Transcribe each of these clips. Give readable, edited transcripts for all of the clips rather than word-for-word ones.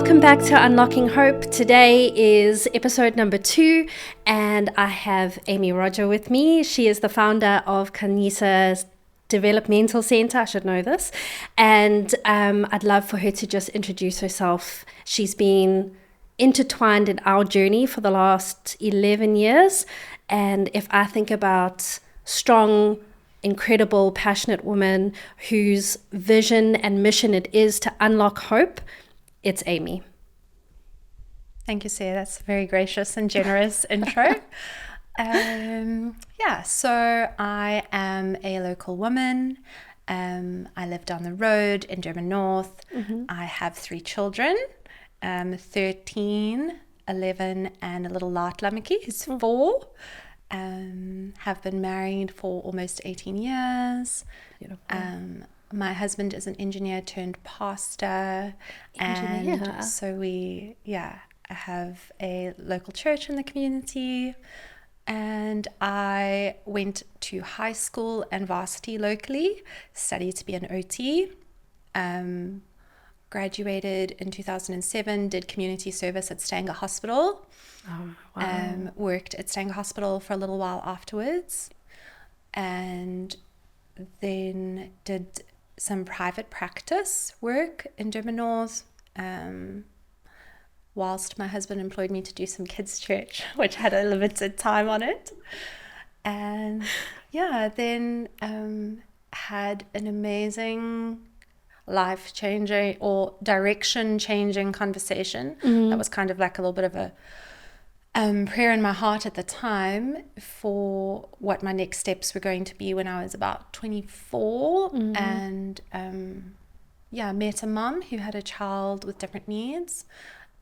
Welcome back to Unlocking Hope. Today is episode number 2, and I have Amy Rodger with me. She is the founder of Khanyisa Developmental Centre. I should know this. And I'd love for her to just introduce herself. She's been intertwined in our journey for the last 11 years. And if I think about strong, incredible, passionate woman whose vision and mission it is to unlock hope, it's Amy. Thank you, Sarah. That's a very gracious and generous intro. So I am a local woman. I live down the road in Durban North. Mm-hmm. I have 3 children, 13, 11, and a little Lamiki, who's 4. Have been married for almost 18 years. Beautiful. My husband is an engineer turned pastor. And so we have a local church in the community. And I went to high school and varsity locally, studied to be an OT. Graduated in 2007, did community service at Stanger Hospital. Oh, wow. Worked at Stanger Hospital for a little while afterwards. And then did some private practice work in Durban North, whilst my husband employed me to do some kids' church, which had a limited time on it. And then had an amazing life-changing or direction-changing conversation. Mm-hmm. That was kind of like a little bit of a prayer in my heart at the time for what my next steps were going to be when I was about 24. Mm-hmm. And met a mum who had a child with different needs.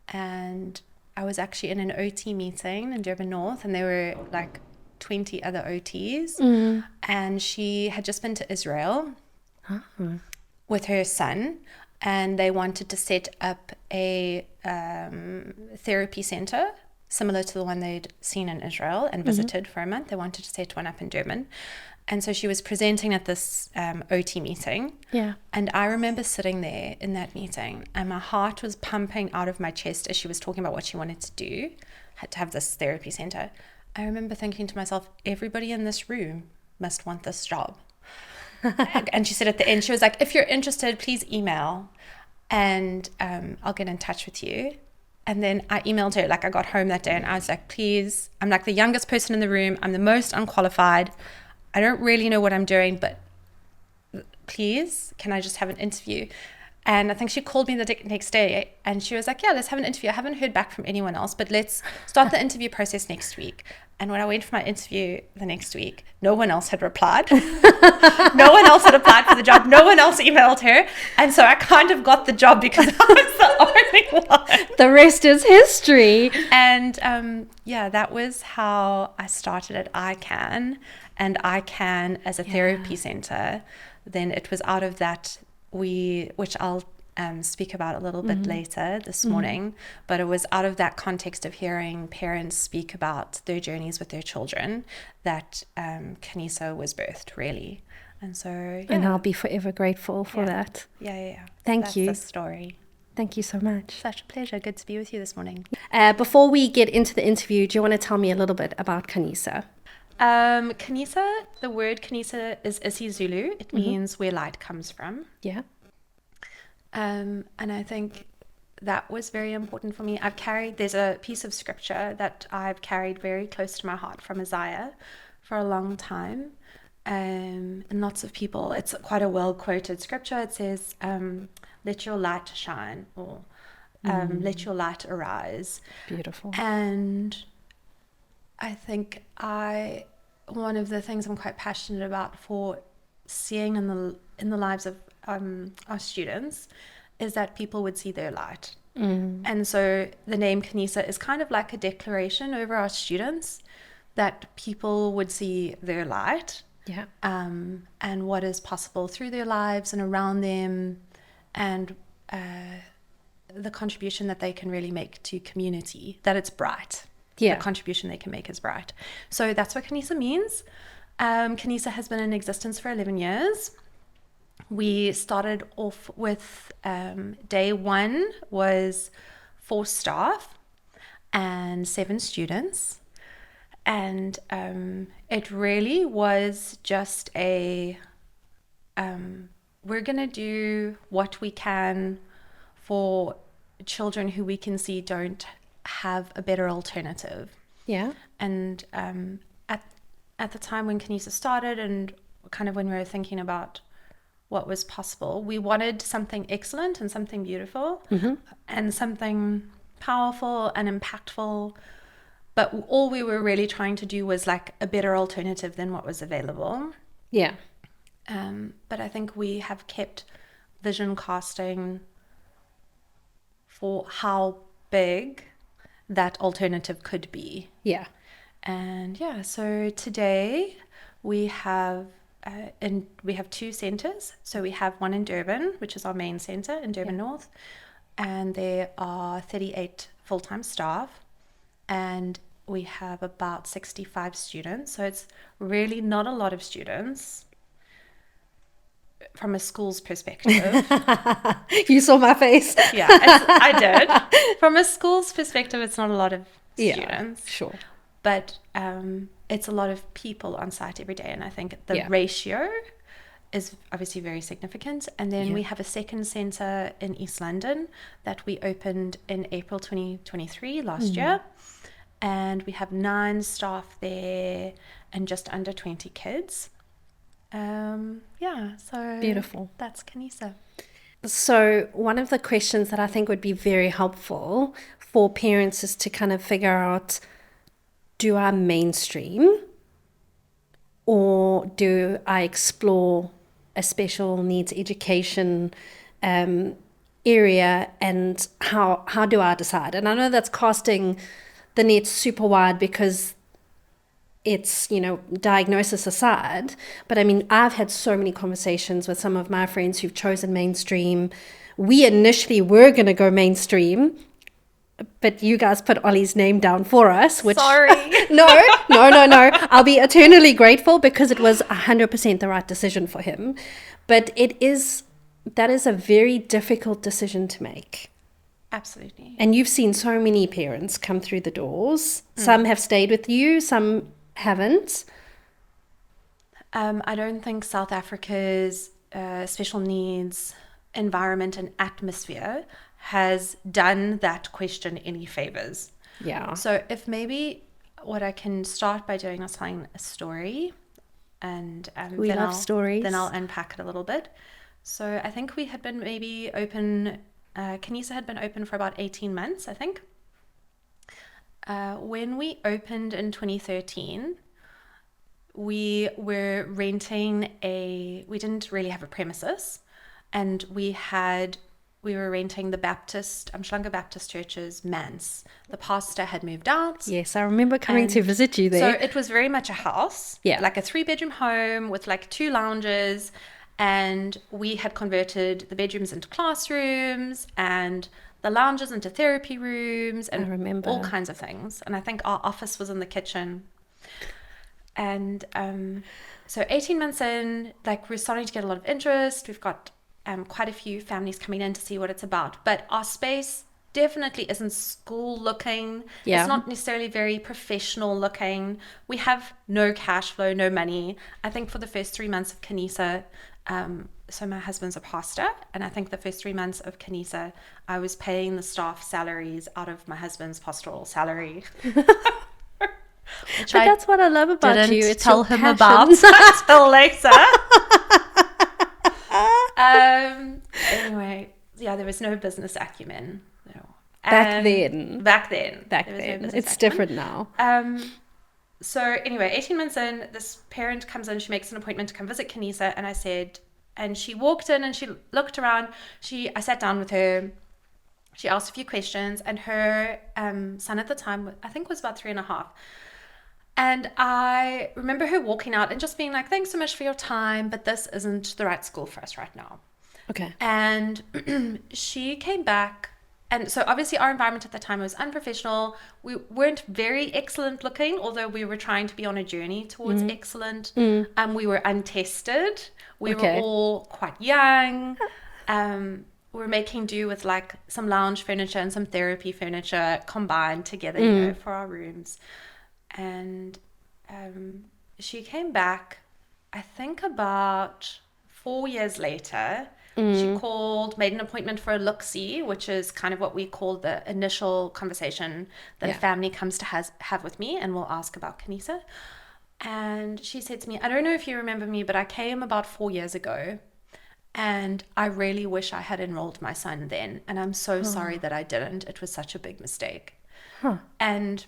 And I was actually in an OT meeting in Durban North, and there were like 20 other OTs. Mm-hmm. And she had just been to Israel with her son, and they wanted to set up a therapy center similar to the one they'd seen in Israel and visited for a month. They wanted to set one up in Durban. And so she was presenting at this OT meeting. Yeah. And I remember sitting there in that meeting, and my heart was pumping out of my chest as she was talking about what she wanted to do, had to have this therapy center. I remember thinking to myself, everybody in this room must want this job. And she said at the end, she was like, if you're interested, please email, and I'll get in touch with you. And then I emailed her, like I got home that day, and I was like, please, I'm like the youngest person in the room. I'm the most unqualified. I don't really know what I'm doing, but please, can I just have an interview? And I think she called me the next day, and she was like, yeah, let's have an interview. I haven't heard back from anyone else, but let's start the interview process next week. And when I went for my interview the next week, no one else had replied. No one else had applied for the job. No one else emailed her. And so I kind of got the job because I was the only one. The rest is history. And that was how I started at ICANN and ICANN as a therapy center. Then it was out of that which I'll speak about a little bit later this morning, but it was out of that context of hearing parents speak about their journeys with their children that Khanyisa was birthed, really. And so, and I'll be forever grateful for that. Yeah. Thank you. That's the story. Thank you so much. Such a pleasure. Good to be with you this morning. Before we get into the interview, do you want to tell me a little bit about Khanyisa? Khanyisa, the word Khanyisa is isiZulu. It means where light comes from. Yeah. And I think that was very important for me. There's a piece of scripture that I've carried very close to my heart from Isaiah for a long time. And lots of people, it's quite a well-quoted scripture. It says, let your light shine, or let your light arise. Beautiful. And I think one of the things I'm quite passionate about for seeing in the lives of our students is that people would see their light. And so the name Khanyisa is kind of like a declaration over our students that people would see their light, and what is possible through their lives and around them, and the contribution that they can really make to community, that it's bright. The contribution they can make is bright. So that's what Khanyisa means. Khanyisa has been in existence for 11 years. we started off with day one was 4 staff and 7 students. And it really was just we're going to do what we can for children who we can see don't have a better alternative. Yeah. And at the time when Khanyisa started, and kind of when we were thinking about what was possible, we wanted something excellent and something beautiful, and something powerful and impactful. But all we were really trying to do was like a better alternative than what was available. Yeah. But I think we have kept vision casting for how big that alternative could be. Yeah. And yeah, so today we have 2 centres. So we have one in Durban, which is our main centre in Durban North, and there are 38 full-time staff, and we have about 65 students. So it's really not a lot of students from a school's perspective. You saw my face. Yeah, I did. From a school's perspective, it's not a lot of students. Yeah, sure. But it's a lot of people on site every day. And I think the ratio is obviously very significant. And then we have a second centre in East London that we opened in April 2023 last year. And we have 9 staff there and just under 20 kids. So beautiful. That's Khanyisa. So one of the questions that I think would be very helpful for parents is to kind of figure out, do I mainstream or do I explore a special needs education area, and how do I decide? And I know that's casting the net super wide because it's, diagnosis aside, but I mean, I've had so many conversations with some of my friends who've chosen mainstream. We initially were going to go mainstream, but you guys put Ollie's name down for us, which... Sorry. No. I'll be eternally grateful because it was 100% the right decision for him. But that is a very difficult decision to make. Absolutely. And you've seen so many parents come through the doors. Some have stayed with you, some haven't. I don't think South Africa's special needs environment and atmosphere has done that question any favors. Yeah. So if maybe what I can start by doing is telling a story, and we love stories. Then I'll unpack it a little bit. So I think we had been maybe open... Khanyisa had been open for about 18 months, I think. When we opened in 2013, we were renting we didn't really have a premises, and we were renting the Umhlanga Baptist Church's manse. The pastor had moved out. Yes, I remember coming to visit you there. So it was very much a house, like a 3-bedroom home with like 2 lounges. And we had converted the bedrooms into classrooms and the lounges into therapy rooms and all kinds of things. And I think our office was in the kitchen. And so 18 months in, like, we're starting to get a lot of interest. We've got quite a few families coming in to see what it's about. But our space definitely isn't school looking. Yeah. It's not necessarily very professional looking. We have no cash flow, no money. I think for the first 3 months of Khanyisa, so my husband's a pastor, and I think the first 3 months of Khanyisa, I was paying the staff salaries out of my husband's pastoral salary. But that's what I love about you. It's tell your him passion. about until later. Anyway, there was no business acumen. No. Back then. It's different now. So anyway, 18 months in, this parent comes in, she makes an appointment to come visit Khanyisa, and she walked in and she looked around. I sat down with her. She asked a few questions, and her son at the time, I think, was about 3.5. And I remember her walking out and just being like, "Thanks so much for your time, but this isn't the right school for us right now." Okay. And she came back and so obviously our environment at the time was unprofessional. We weren't very excellent looking, although we were trying to be on a journey towards excellent. We were untested. We were all quite young. We were making do with like some lounge furniture and some therapy furniture combined together, you know, for our rooms. And she came back, I think about 4 years later. She called, made an appointment for a look-see, which is kind of what we call the initial conversation that a family comes to have with me, and we'll ask about Khanyisa. And she said to me, I don't know if you remember me, but I came about 4 years ago, and I really wish I had enrolled my son then. And I'm so sorry that I didn't. It was such a big mistake. And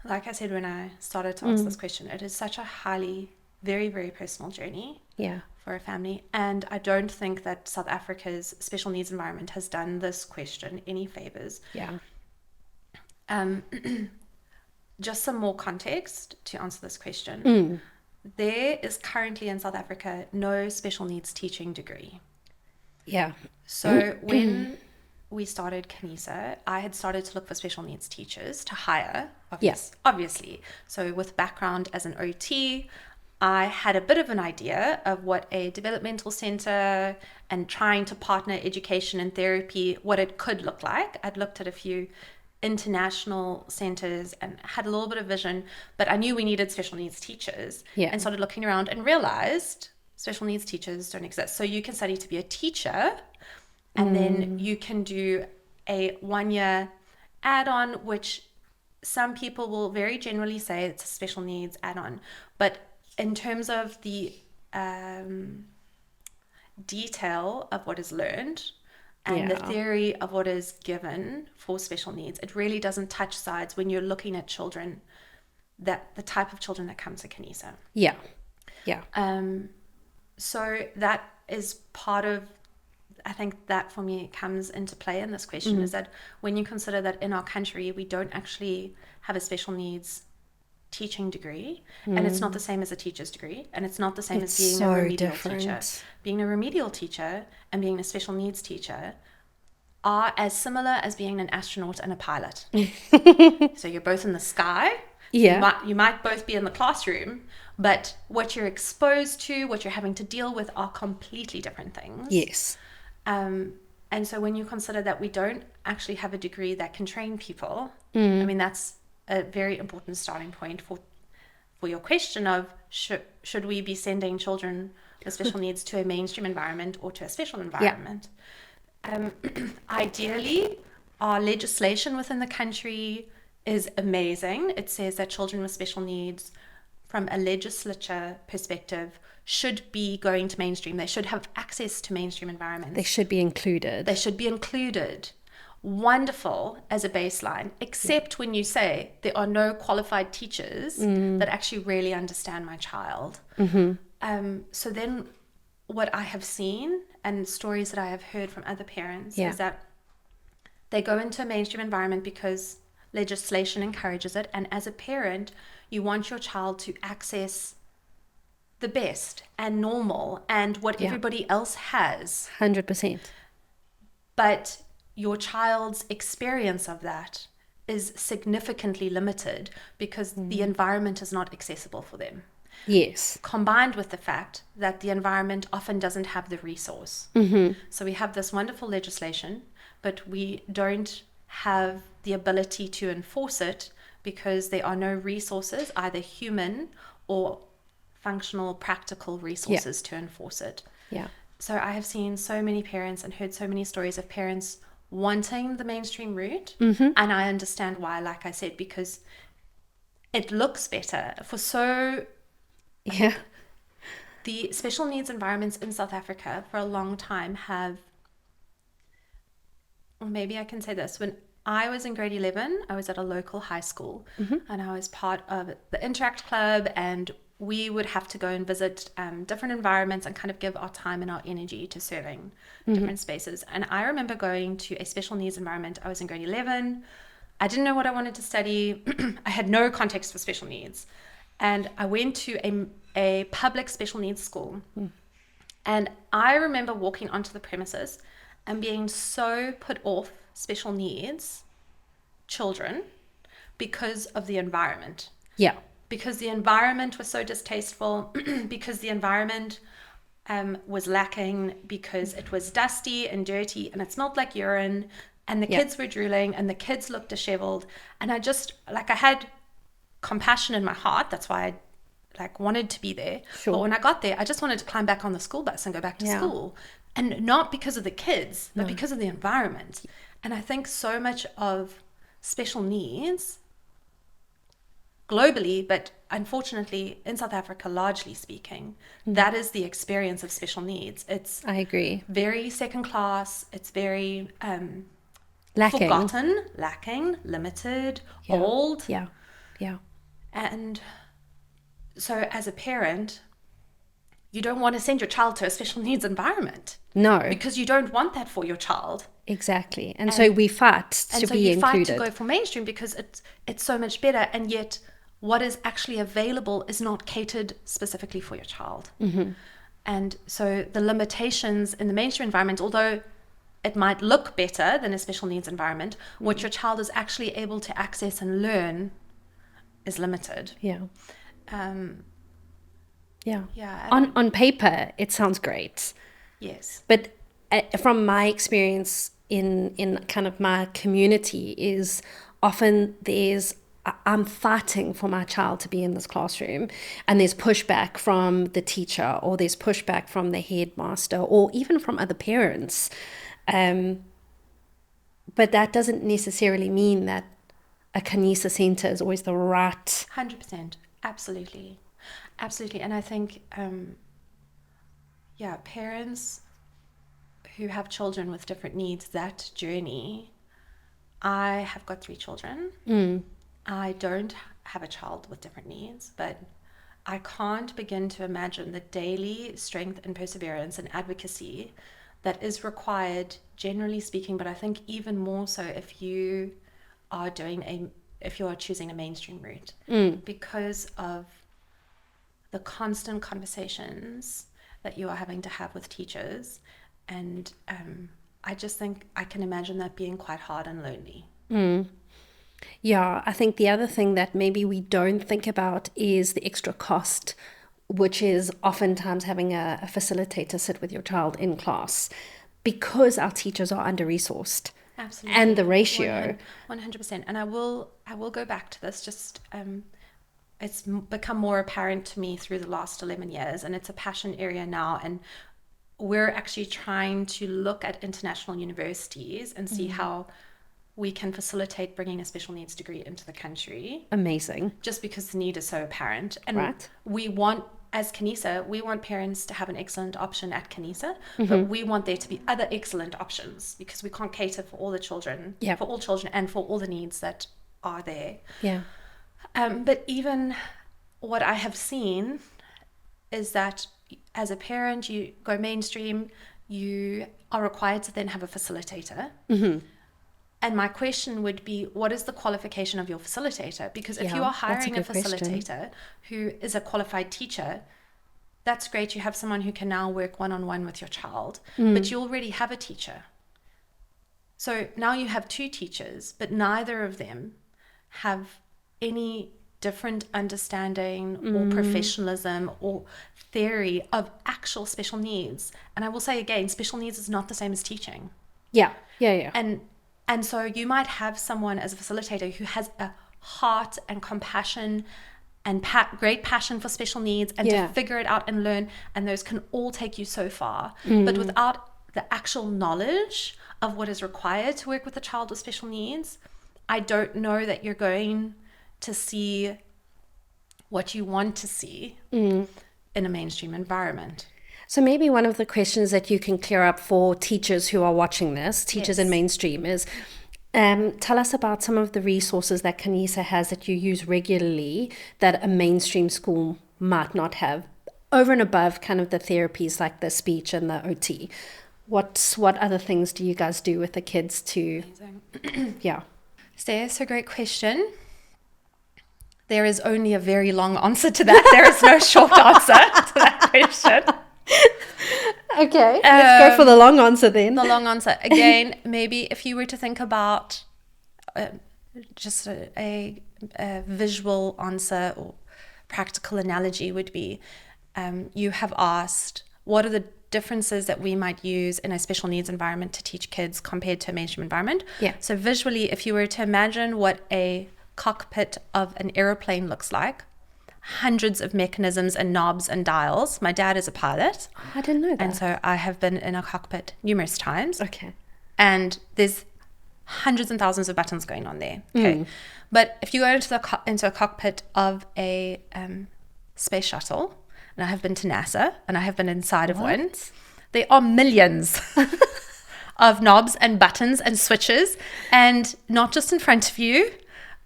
like I said, when I started to ask this question, it is such a highly, very, very personal journey. Yeah. For a family, and I don't think that South Africa's special needs environment has done this question any favors. Yeah. Just some more context to answer this question. There is currently in South Africa no special needs teaching degree. Yeah. So when we started Khanyisa, I had started to look for special needs teachers to hire, obviously. So with background as an OT, I had a bit of an idea of what a developmental center and trying to partner education and therapy, what it could look like. I'd looked at a few international centers and had a little bit of vision, but I knew we needed special needs teachers and started looking around and realized special needs teachers don't exist. So you can study to be a teacher, and then you can do a 1-year add-on, which some people will very generally say it's a special needs add-on. But in terms of the detail of what is learned and the theory of what is given for special needs, it really doesn't touch sides when you're looking at children, that the type of children that come to Khanyisa. Yeah. So that is part of, I think that for me comes into play in this question, is that when you consider that in our country we don't actually have a special needs teaching degree, and it's not the same as a teacher's degree, and it's not the same as being a remedial teacher. Being a remedial teacher and being a special needs teacher are as similar as being an astronaut and a pilot. So you're both in the sky. You might both be in the classroom, but what you're exposed to, what you're having to deal with, are completely different things. Yes. And so when you consider that we don't actually have a degree that can train people, I mean, that's a very important starting point for your question of should we be sending children with special needs to a mainstream environment or to a special environment. Ideally, our legislation within the country is amazing. It says that children with special needs, from a legislature perspective, should be going to mainstream. They should have access to mainstream environments. They should be included. Wonderful as a baseline, except when you say there are no qualified teachers that actually really understand my child. So then what I have seen and stories that I have heard from other parents is that they go into a mainstream environment because legislation encourages it, and as a parent you want your child to access the best and normal and what everybody else has. 100%. But your child's experience of that is significantly limited because the environment is not accessible for them. Yes. Combined with the fact that the environment often doesn't have the resource. So we have this wonderful legislation, but we don't have the ability to enforce it because there are no resources, either human or functional, practical resources to enforce it. So I have seen so many parents and heard so many stories of parents wanting the mainstream route, and I understand why, like I said, because it looks better for the special needs environments in South Africa for a long time have, or maybe I can say this, when I was in grade 11, I was at a local high school, and I was part of the Interact Club, and we would have to go and visit different environments and kind of give our time and our energy to serving different spaces. And I remember going to a special needs environment. I was in grade 11. I didn't know what I wanted to study. I had no context for special needs. And I went to a public special needs school. And I remember walking onto the premises and being so put off special needs children because of the environment. Yeah. Because the environment was so distasteful, because the environment was lacking, because it was dusty and dirty and it smelled like urine, and the kids were drooling and the kids looked disheveled. And I just, like, I had compassion in my heart. That's why I wanted to be there. Sure. But when I got there, I just wanted to climb back on the school bus and go back to school. And not because of the kids, but because of the environment. And I think so much of special needs globally, but unfortunately in South Africa, largely speaking, that is the experience of special needs. I agree. Very second class. It's very Lacking. forgotten, lacking, limited, old. Yeah. And so as a parent, you don't want to send your child to a special needs environment. No. Because you don't want that for your child. Exactly. And so we fight to be included. And so you fight to go for mainstream because it's so much better. And yet what is actually available is not catered specifically for your child. Mm-hmm. And so the limitations in the mainstream environment, although it might look better than a special needs environment, what your child is actually able to access and learn is limited. Yeah. Yeah. On paper, it sounds great. Yes. But from my experience in kind of my community is often I'm fighting for my child to be in this classroom, and there's pushback from the teacher, or there's pushback from the headmaster, or even from other parents. But that doesn't necessarily mean that a Khanyisa Centre is always the right... 100%. Absolutely. And I think, parents who have children with different needs, that journey, I have got 3 children. I don't have a child with different needs, but I can't begin to imagine the daily strength and perseverance and advocacy that is required, generally speaking, but I think even more so if you are choosing a mainstream route, because of the constant conversations that you are having to have with teachers. And I just think I can imagine that being quite hard and lonely. Yeah, I think the other thing that maybe we don't think about is the extra cost, which is oftentimes having a facilitator sit with your child in class, because our teachers are under-resourced. Absolutely. And the ratio. 100%. And I will go back to this, just it's become more apparent to me through the last 11 years, and it's a passion area now. And we're actually trying to look at international universities and see how we can facilitate bringing a special needs degree into the country. Amazing. Just because the need is so apparent. And we want, as Khanyisa, we want parents to have an excellent option at Khanyisa, but we want there to be other excellent options, because we can't cater for all the children, for all children and for all the needs that are there. Yeah. But even what I have seen is that as a parent, you go mainstream, you are required to then have a facilitator. And my question would be, what is the qualification of your facilitator? Because if you are hiring a facilitator who is a qualified teacher, that's great. You have someone who can now work one-on-one with your child, but you already have a teacher. So now you have 2 teachers, but neither of them have any different understanding or professionalism or theory of actual special needs. And I will say again, special needs is not the same as teaching. Yeah. And so you might have someone as a facilitator who has a heart and compassion and great passion for special needs and to figure it out and learn, and those can all take you so far. But without the actual knowledge of what is required to work with a child with special needs, I don't know that you're going to see what you want to see in a mainstream environment. So maybe one of the questions that you can clear up for teachers who are watching this, teachers in mainstream, is tell us about some of the resources that Khanyisa has that you use regularly that a mainstream school might not have, over and above kind of the therapies like the speech and the OT. What other things do you guys do with the kids to... So a great question. There is only a very long answer to that. There is no short answer to that question. Okay, let's go for the long answer then. The long answer. Again, maybe if you were to think about just a visual answer or practical analogy would be, you have asked, what are the differences that we might use in a special needs environment to teach kids compared to a mainstream environment? Yeah. So visually, if you were to imagine what a cockpit of an aeroplane looks like, hundreds of mechanisms and knobs and dials. My dad is a pilot. I didn't know that. And so I have been in a cockpit numerous times. Okay. And there's hundreds and thousands of buttons going on there. Okay. But if you go into a cockpit of a space shuttle, and I have been to NASA, and I have been inside of one, there are millions of knobs and buttons and switches, and not just in front of you,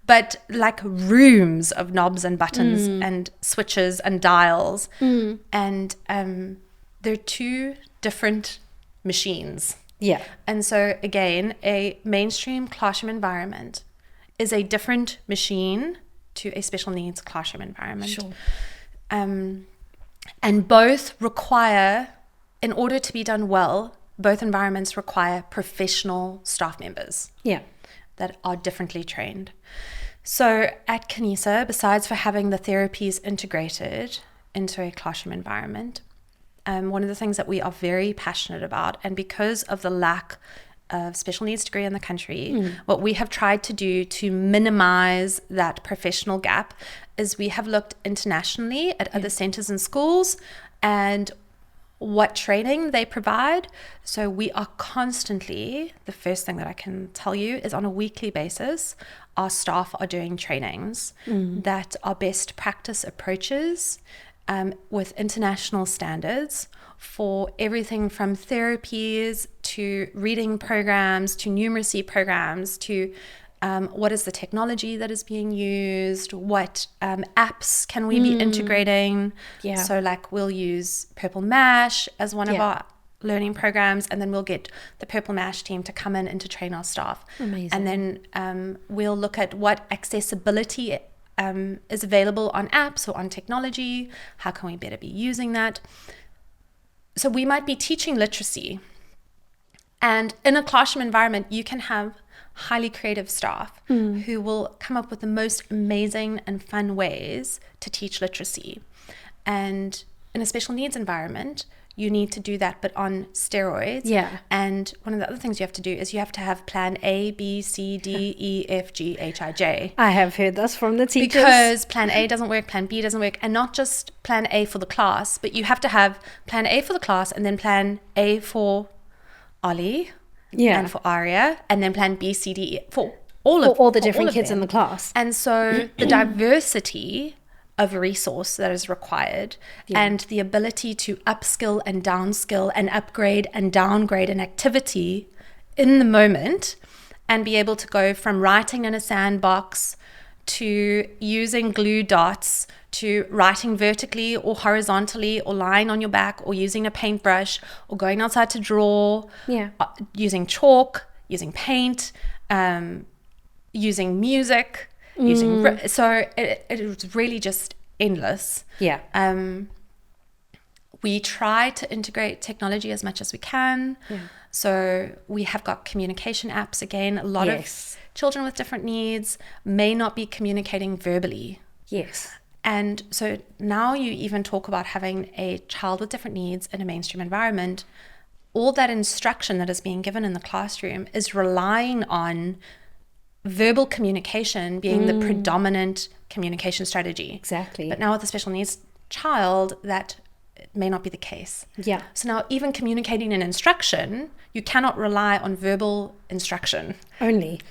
but like rooms of knobs and buttons and switches and dials. And they're two different machines. Yeah. And so again, a mainstream classroom environment is a different machine to a special needs classroom environment. Sure. And both require, in order to be done well, both environments require professional staff members. Yeah. That are differently trained. So at Khanyisa, besides for having the therapies integrated into a classroom environment, one of the things that we are very passionate about, and because of the lack of special needs degree in the country, what we have tried to do to minimize that professional gap is we have looked internationally at other centers and schools and what training they provide. So we are constantly, the first thing that I can tell you is on a weekly basis, our staff are doing trainings that are best practice approaches with international standards for everything from therapies to reading programs to numeracy programs to what is the technology that is being used, what apps can we be integrating. So like we'll use Purple Mash as one of our learning programs, and then we'll get the Purple Mash team to come in and to train our staff. Amazing. And then we'll look at what accessibility is available on apps or on technology. How can we better be using that? So we might be teaching literacy, and in a classroom environment you can have highly creative staff who will come up with the most amazing and fun ways to teach literacy. And in a special needs environment, you need to do that, but on steroids. Yeah. And one of the other things you have to do is you have to have plan A, B, C, D, E, F, G, H, I, J. I have heard this from the teachers. Because plan A doesn't work, plan B doesn't work, and not just plan A for the class, but you have to have plan A for the class and then plan A for Ollie and for Aria, and then plan B, C, D, E for all the different kids them. in the class. And so the diversity of resource that is required and the ability to upskill and downskill and upgrade and downgrade an activity in the moment and be able to go from writing in a sandbox to using glue dots to writing vertically or horizontally or lying on your back or using a paintbrush or going outside to draw, using chalk, using paint, using music, so it was really just endless. We try to integrate technology as much as we can. So we have got communication apps. Again, a lot of children with different needs may not be communicating verbally. And so now you even talk about having a child with different needs in a mainstream environment. All that instruction that is being given in the classroom is relying on verbal communication being the predominant communication strategy. Exactly. But now with a special needs child, that may not be the case. So now even communicating an instruction, you cannot rely on verbal instruction. Only.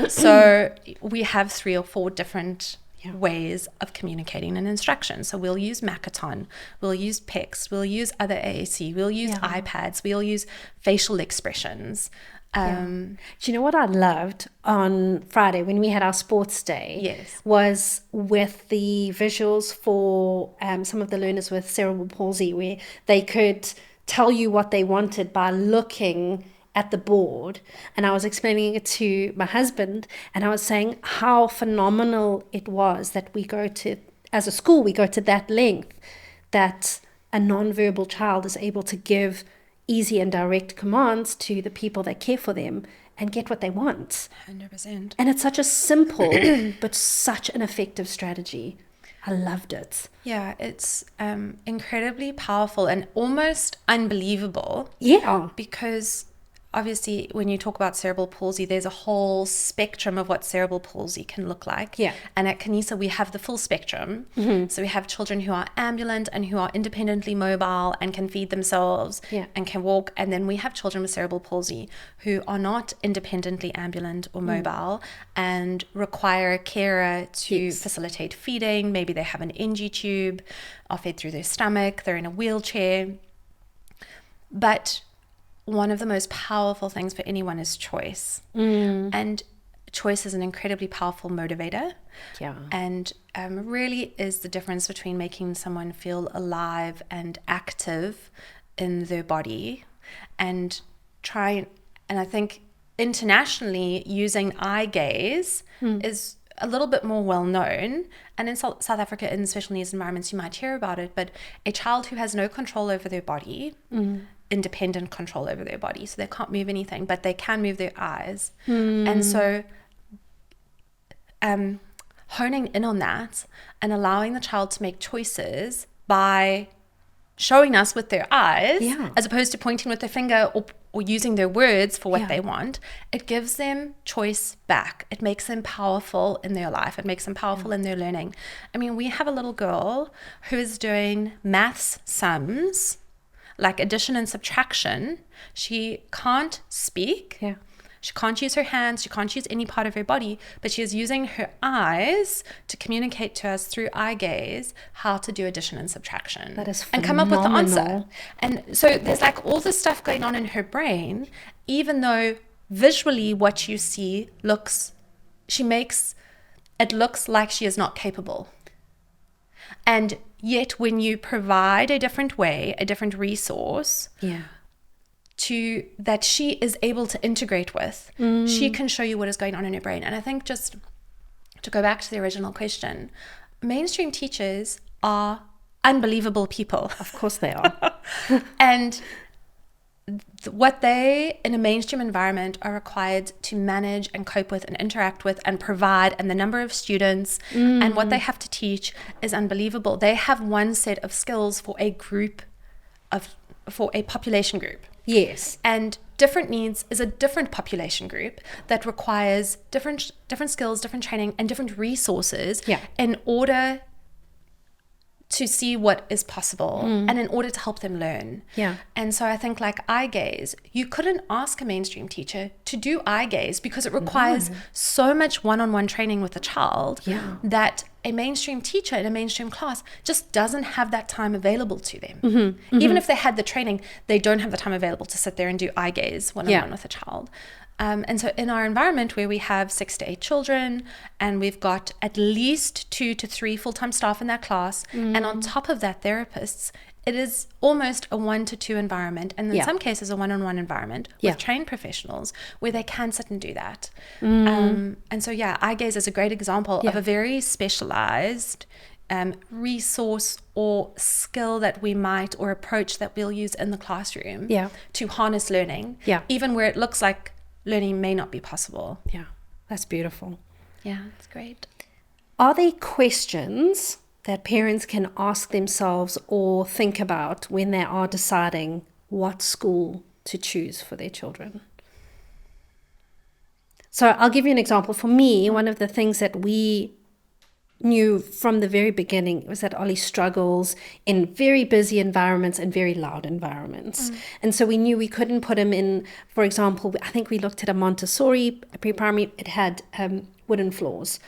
So we have 3 or 4 different ways of communicating an instruction. So we'll use Makaton, we'll use PEX, we'll use other AAC, we'll use iPads, we'll use facial expressions. Do you know what I loved on Friday when we had our sports day? Was with the visuals for some of the learners with cerebral palsy, where they could tell you what they wanted by looking at the board. And I was explaining it to my husband, and I was saying how phenomenal it was that we go to, as a school, we go to that length, that a nonverbal child is able to give easy and direct commands to the people that care for them and get what they want. 100%. And it's such a simple but such an effective strategy. I loved it. Yeah, it's incredibly powerful and almost unbelievable. Yeah. Because obviously when you talk about cerebral palsy, there's a whole spectrum of what cerebral palsy can look like. Yeah. And at Khanyisa, we have the full spectrum. So we have children who are ambulant and who are independently mobile and can feed themselves and can walk. And then we have children with cerebral palsy who are not independently ambulant or mobile and require a carer to facilitate feeding. Maybe they have an NG tube, are fed through their stomach, they're in a wheelchair. But one of the most powerful things for anyone is choice. And choice is an incredibly powerful motivator. Yeah. And really is the difference between making someone feel alive and active in their body and I think internationally using eye gaze is a little bit more well known, and in South Africa in special needs environments you might hear about it, but a child who has no control over their body, independent control over their body, so they can't move anything but they can move their eyes, and so honing in on that and allowing the child to make choices by showing us with their eyes as opposed to pointing with their finger or using their words for what they want, it gives them choice back. It makes them powerful in their life. It makes them powerful in their learning. I mean, we have a little girl who is doing maths sums, like addition and subtraction. She can't speak. She can't use her hands. She can't use any part of her body, but she is using her eyes to communicate to us through eye gaze how to do addition and subtraction. That is and come up with the answer. phenomenal. And so there's like all this stuff going on in her brain, even though visually what you see looks like she is not capable. And yet when you provide a different way, a different resource, that she is able to integrate with, she can show you what is going on in her brain. And I think, just to go back to the original question, mainstream teachers are unbelievable people. Of course they are. And what they, in a mainstream environment, are required to manage and cope with and interact with and provide, and the number of students and what they have to teach is unbelievable. They have one set of skills for a population group. Yes. And different needs is a different population group that requires different skills, different training, and different resources in order to see what is possible and in order to help them learn. And so I think, like eye gaze, you couldn't ask a mainstream teacher to do eye gaze because it requires so much one-on-one training with the child that a mainstream teacher in a mainstream class just doesn't have that time available to them. Even if they had the training, they don't have the time available to sit there and do eye gaze one-on-one with a child. And so in our environment where we have 6 to 8 children and we've got at least 2 to 3 full-time staff in that class, and on top of that therapists, it is almost a 1 to 2 environment, and in some cases a one-on-one environment with trained professionals where they can sit and do that. And so eye gaze is a great example of a very specialized resource or skill that we might, or approach that we'll use in the classroom to harness learning, even where it looks like learning may not be possible. That's beautiful. It's great. Are there questions that parents can ask themselves or think about when they are deciding what school to choose for their children? So I'll give you an example. For me, one of the things that we knew from the very beginning was that Ollie struggles in very busy environments and very loud environments. And so we knew we couldn't put him in, for example, I think we looked at a Montessori pre-primary, it had wooden floors.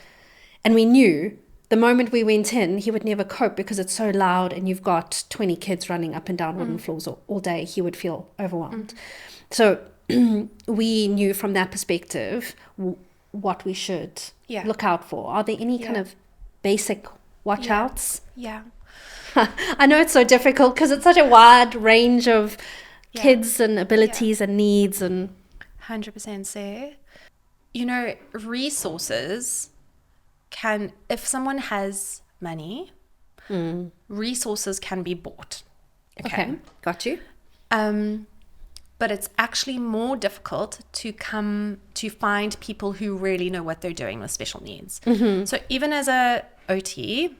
And we knew the moment we went in, he would never cope because it's so loud and you've got 20 kids running up and down wooden floors all day. He would feel overwhelmed. So we knew from that perspective what we should look out for. Are there any kind of basic watch outs? I know it's so difficult because it's such a wide range of kids and abilities and needs. And 100% say, resources can, if someone has money, resources can be bought. Okay. Got you. But it's actually more difficult to find people who really know what they're doing with special needs. So even as a OT,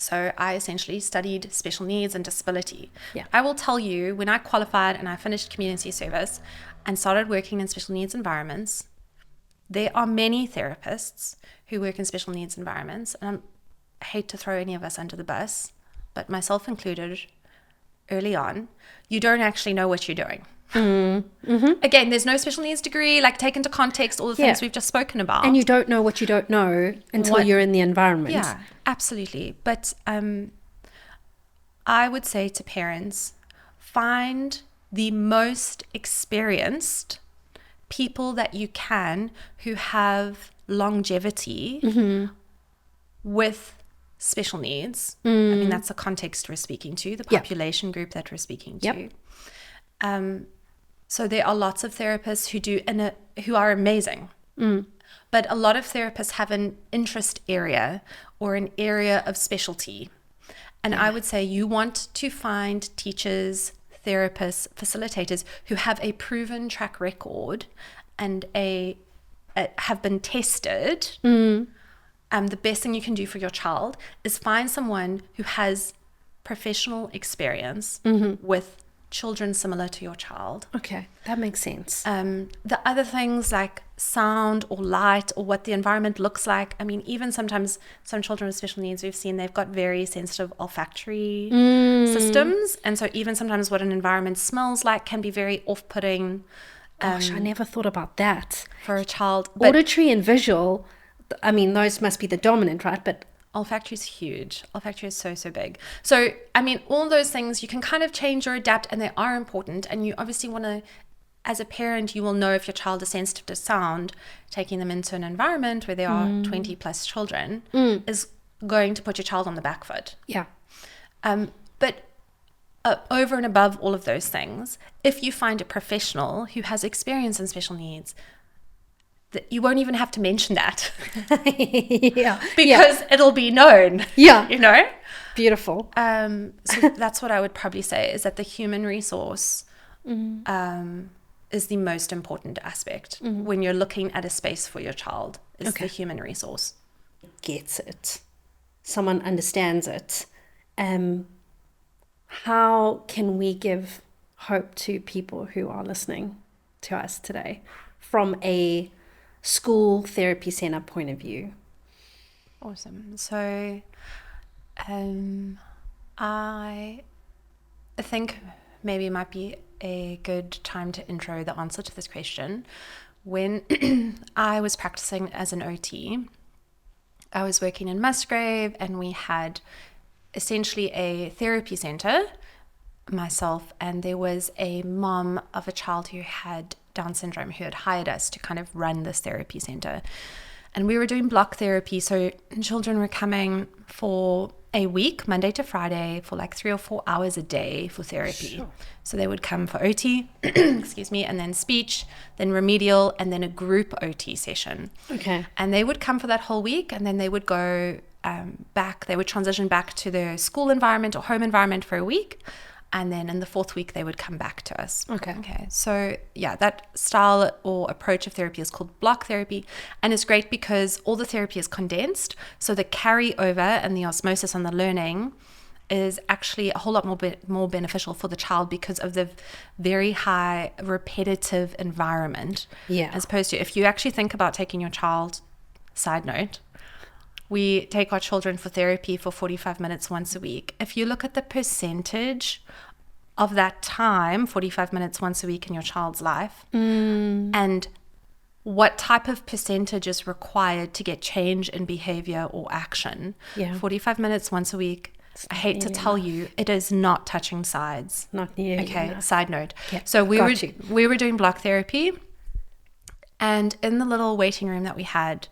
so I essentially studied special needs and disability. Yeah. I will tell you, when I qualified and I finished community service and started working in special needs environments, there are many therapists who work in special needs environments. And I hate to throw any of us under the bus, but myself included, early on, you don't actually know what you're doing. Again, there's no special needs degree, like take into context all the things we've just spoken about. And you don't know what you don't know until you're in the environment. Yeah, absolutely. But I would say to parents, find the most experienced people that you can who have longevity with special needs. I mean, that's the context we're speaking to, the population group that we're speaking to. So there are lots of therapists who are amazing. But a lot of therapists have an interest area or an area of specialty. And I would say you want to find teachers, therapists, facilitators who have a proven track record and have been tested. The best thing you can do for your child is find someone who has professional experience with children similar to your child. Okay, that makes sense. The other things like sound or light or what the environment looks like. I mean, even sometimes some children with special needs, we've seen they've got very sensitive olfactory systems. And so even sometimes what an environment smells like can be very off-putting. Gosh, I never thought about that. For a child. But auditory and visual, I mean, those must be the dominant, right? But olfactory is huge. Olfactory is so big. So, I mean, all those things you can kind of change or adapt, and they are important. And you obviously want to, as a parent, you will know if your child is sensitive to sound. Taking them into an environment where there are 20 plus children is going to put your child on the back foot. Yeah. But over and above all of those things, if you find a professional who has experience in special needs, that you won't even have to mention that. Because it'll be known. Yeah. You know? Beautiful. So that's what I would probably say, is that the human resource is the most important aspect when you're looking at a space for your child, is the human resource. Gets it. Someone understands it. How can we give hope to people who are listening to us today from a school therapy center point of view? Awesome. So I think maybe it might be a good time to intro the answer to this question. When I was practicing as an OT, I was working in Musgrave, and we had essentially a therapy center, myself, and there was a mom of a child who had Down syndrome who had hired us to kind of run this therapy center. And we were doing block therapy, so children were coming for a week, Monday to Friday, for like 3 or 4 hours a day for therapy. Sure. So they would come for OT, excuse me, and then speech, then remedial, and then a group OT session. Okay. And they would come for that whole week, and then they would go back, they would transition back to their school environment or home environment for a week. And then in the 4th week, they would come back to us. Okay. So yeah, that style or approach of therapy is called block therapy. And it's great because all the therapy is condensed. So the carryover and the osmosis and the learning is actually a whole lot more beneficial for the child because of the very high repetitive environment. Yeah. As opposed to if you actually think about taking your child, side note, we take our children for therapy for 45 minutes once a week. If you look at the percentage of that time, 45 minutes once a week in your child's life, and what type of percentage is required to get change in behavior or action, 45 minutes once a week, I hate to tell you, it is not touching sides. Not nearly enough. Side note. Yeah, so we were doing block therapy, and in the little waiting room that we had,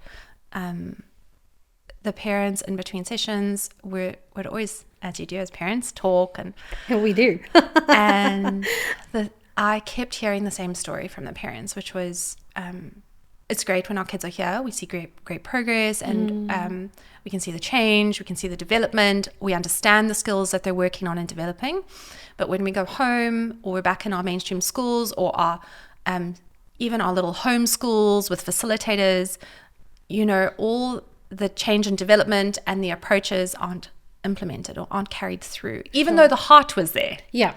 the parents in between sessions would always, as you do as parents, talk and we do. And I kept hearing the same story from the parents, which was it's great when our kids are here. We see great progress, and we can see the change, we can see the development, we understand the skills that they're working on and developing. But when we go home, or we're back in our mainstream schools, or our even our little home schools with facilitators, all the change and development and the approaches aren't implemented or aren't carried through, even though the heart was there. Yeah.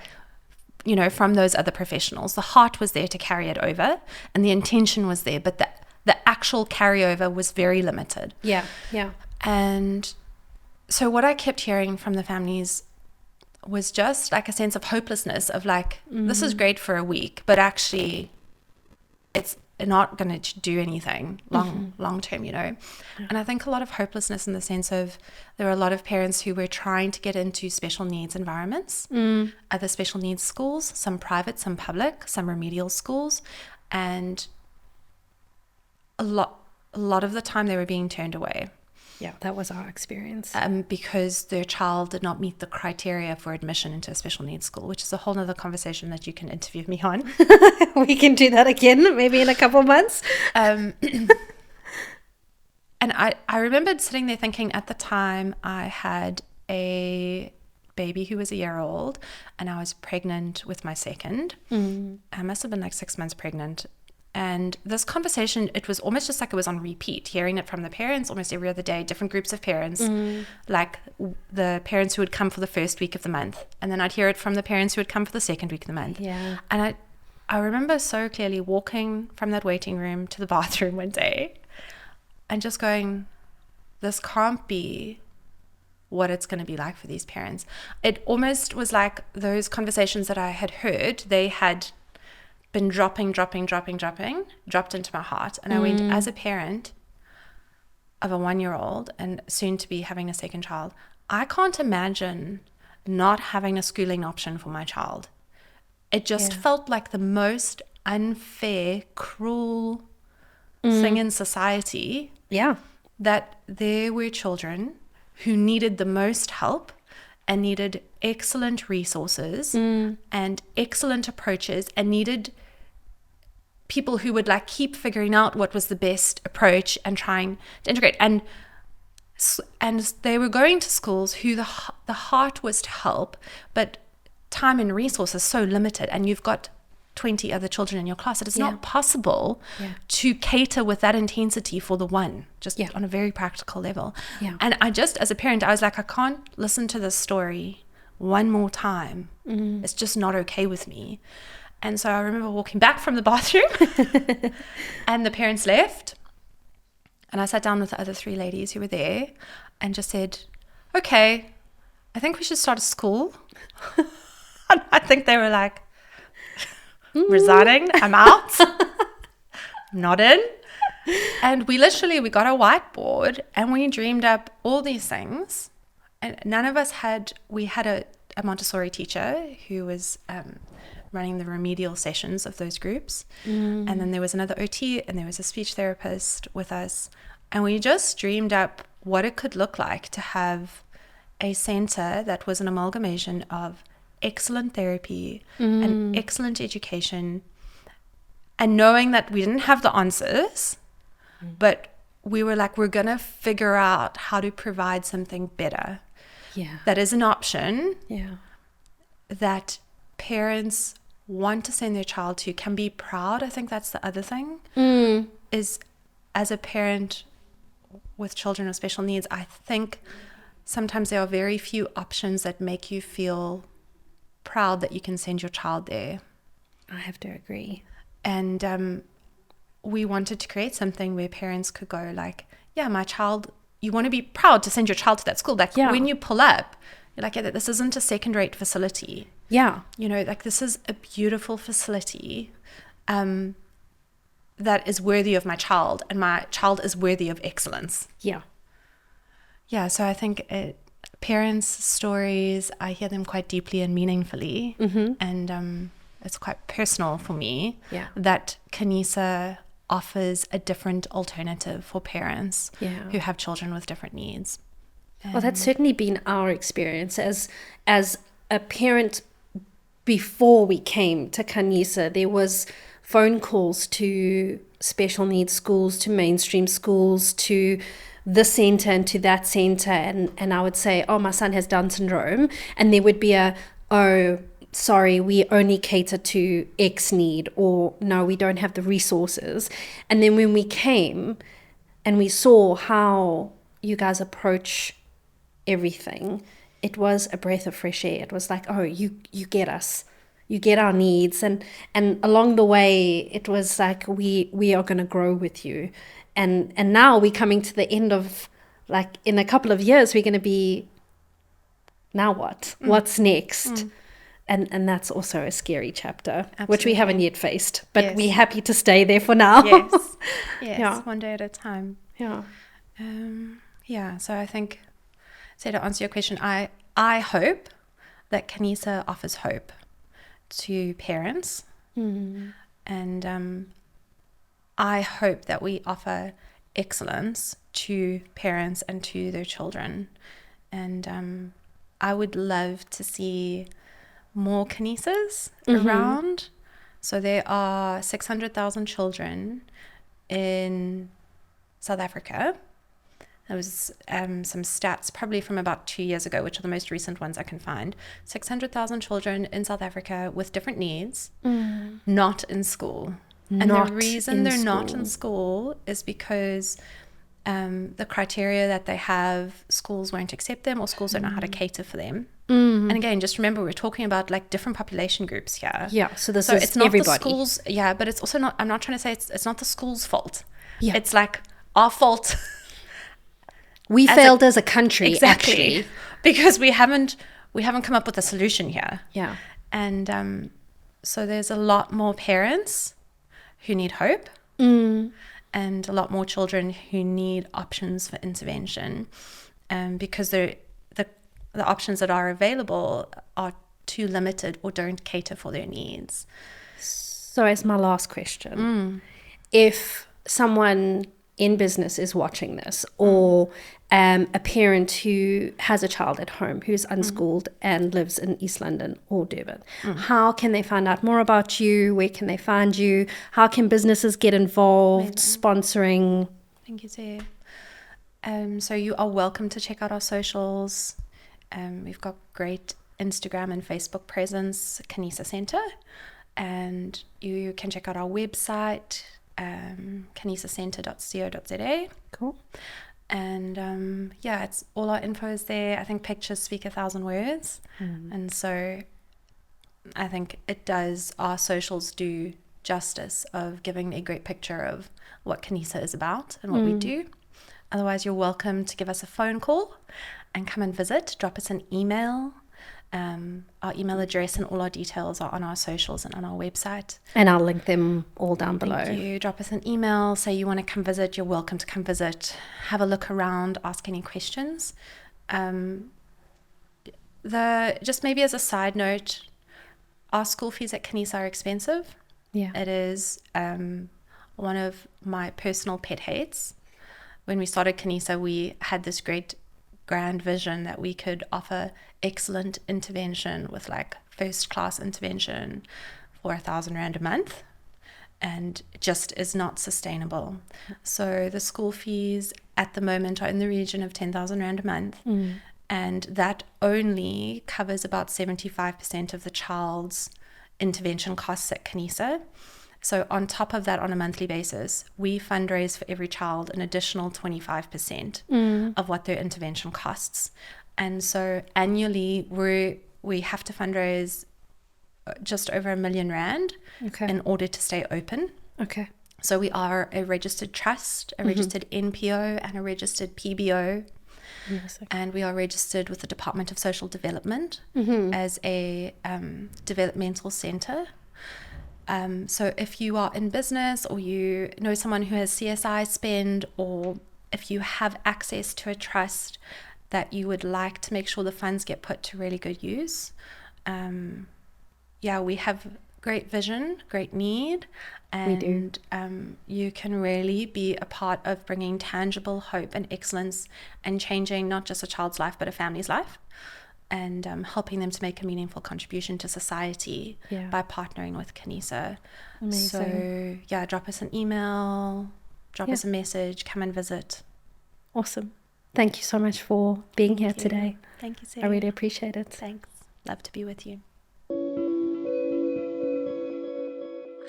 From those other professionals. The heart was there to carry it over, and the intention was there, but the actual carryover was very limited. Yeah, yeah. And so what I kept hearing from the families was just like a sense of hopelessness of like, this is great for a week, but actually it's not going to do anything long term, And I think a lot of hopelessness in the sense of there are a lot of parents who were trying to get into special needs environments, other special needs schools, some private, some public, some remedial schools, and a lot of the time they were being turned away. Yeah, that was our experience. Because their child did not meet the criteria for admission into a special needs school, which is a whole nother conversation that you can interview me on. We can do that again, maybe in a couple of months. And I remembered sitting there thinking, at the time I had a baby who was a year old, and I was pregnant with my second. I must have been like 6 months pregnant. And this conversation, it was almost just like it was on repeat, hearing it from the parents almost every other day, different groups of parents, like the parents who would come for the first week of the month. And then I'd hear it from the parents who would come for the second week of the month. Yeah. And I remember so clearly walking from that waiting room to the bathroom one day and just going, this can't be what it's going to be like for these parents. It almost was like those conversations that I had heard, they had been dropped into my heart. And I went, as a parent of a 1-year-old and soon to be having a second child, I can't imagine not having a schooling option for my child. It just felt like the most unfair, cruel thing in society. Yeah. That there were children who needed the most help and needed excellent resources and excellent approaches and needed people who would like keep figuring out what was the best approach and trying to integrate. And they were going to schools who the heart was to help, but time and resources so limited, and you've got 20 other children in your class. It is not possible to cater with that intensity for the one, just on a very practical level. Yeah. And I just, as a parent, I was like, I can't listen to this story one more time. It's just not okay with me. And so I remember walking back from the bathroom and the parents left. And I sat down with the other 3 ladies who were there and just said, okay, I think we should start a school. And I think they were like, resigning, I'm out, I'm not in. And we got a whiteboard and we dreamed up all these things. And none of us we had a Montessori teacher who was running the remedial sessions of those groups. And then there was another OT and there was a speech therapist with us. And we just dreamed up what it could look like to have a center that was an amalgamation of excellent therapy and excellent education, and knowing that we didn't have the answers, but we were like, we're going to figure out how to provide something better. Yeah. That is an option. Yeah. That parents want to send their child to, can be proud. I think that's the other thing, is as a parent with children with special needs, I think sometimes there are very few options that make you feel proud that you can send your child there. I have to agree. And we wanted to create something where parents could go like, yeah, my child, you want to be proud to send your child to that school. Like when you pull up, you're like, yeah, this isn't a second-rate facility. Yeah. Like this is a beautiful facility that is worthy of my child, and my child is worthy of excellence. Yeah. Yeah, so I think parents' stories, I hear them quite deeply and meaningfully. And it's quite personal for me that Khanyisa offers a different alternative for parents who have children with different needs. Well, that's certainly been our experience as a parent. Before we came to Khanyisa, there was phone calls to special needs schools, to mainstream schools, to this center and to that center, and I would say, oh, my son has Down syndrome, and there would be oh, sorry, we only cater to X need, or no, we don't have the resources. And then when we came and we saw how you guys approach everything, it was a breath of fresh air. It was like, oh, you get us, you get our needs, and along the way it was like, we are going to grow with you, and now we're coming to the end of, like, in a couple of years we're going to be, now what's next? And that's also a scary chapter. Absolutely. Which we haven't yet faced, but yes, we're happy to stay there for now. Yes, yeah. One day at a time. Yeah. So I think, to answer your question, I hope that Khanyisa offers hope to parents. And I hope that we offer excellence to parents and to their children. And I would love to see more Khanysas around. So there are 600,000 children in South Africa. There was some stats probably from about 2 years ago, which are the most recent ones I can find. 600,000 children in South Africa with different needs, not in school. And the reason they're not in school is because the criteria that they have, schools won't accept them, or schools don't know how to cater for them. And again, just remember, we're talking about like different population groups here. Yeah, so this is it's not everybody. The schools, yeah, but it's also not, I'm not trying to say it's not the school's fault. Yeah. It's like our fault. We failed as a country, exactly, actually. Because we haven't come up with a solution here. Yeah. And so there's a lot more parents who need hope, and a lot more children who need options for intervention, because the options that are available are too limited or don't cater for their needs. So as my last question, if someone in business is watching this, or a parent who has a child at home who's unschooled and lives in East London or Durban, how can they find out more about you? Where can they find you? How can businesses get involved? Sponsoring? Thank you, Zay. So you are welcome to check out our socials. We've got great Instagram and Facebook presence, Khanyisa Centre, and you can check out our website, khanyisacentre.co.za. Cool. And it's all our info is there. I think pictures speak 1,000 words, and so I think our socials do justice of giving a great picture of what Khanyisa is about and what we do. Otherwise, you're welcome to give us a phone call and come and visit. Drop us an email. Our email address and all our details are on our socials and on our website. And I'll link them all down below. Thank you. Drop us an email. Say you want to come visit. You're welcome to come visit. Have a look around. Ask any questions. Just maybe as a side note, our school fees at Khanyisa are expensive. Yeah. It is one of my personal pet hates. When we started Khanyisa, we had this great grand vision that we could offer excellent intervention with like first class intervention for 1,000 Rand a month, and it just is not sustainable. So the school fees at the moment are in the region of 10,000 Rand a month, and that only covers about 75% of the child's intervention costs at Khanyisa. So on top of that, on a monthly basis, we fundraise for every child an additional 25% of what their intervention costs. And so annually, we have to fundraise just over 1 million Rand in order to stay open. Okay. So we are a registered trust, a registered NPO, and a registered PBO. And we are registered with the Department of Social Development as a developmental centre. So if you are in business, or you know someone who has CSI spend, or if you have access to a trust that you would like to make sure the funds get put to really good use, we have great vision, great need, and we do. You can really be a part of bringing tangible hope and excellence and changing not just a child's life but a family's life, and helping them to make a meaningful contribution to society by partnering with Khanyisa. Amazing. So drop us an email, drop us a message, come and visit. Awesome. Thank you so much for being here today. Thank you, I Sarah. really appreciate it. Thanks. Love to be with you.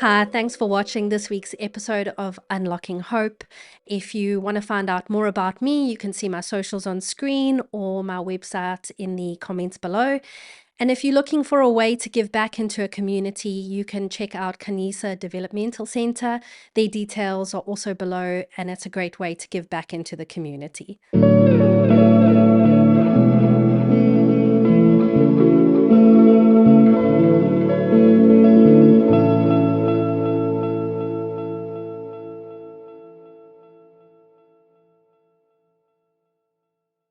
Hi, thanks for watching this week's episode of Unlocking Hope. If you want to find out more about me, you can see my socials on screen or my website in the comments below. And if you're looking for a way to give back into a community, you can check out Khanyisa Developmental Centre. Their details are also below, and it's a great way to give back into the community.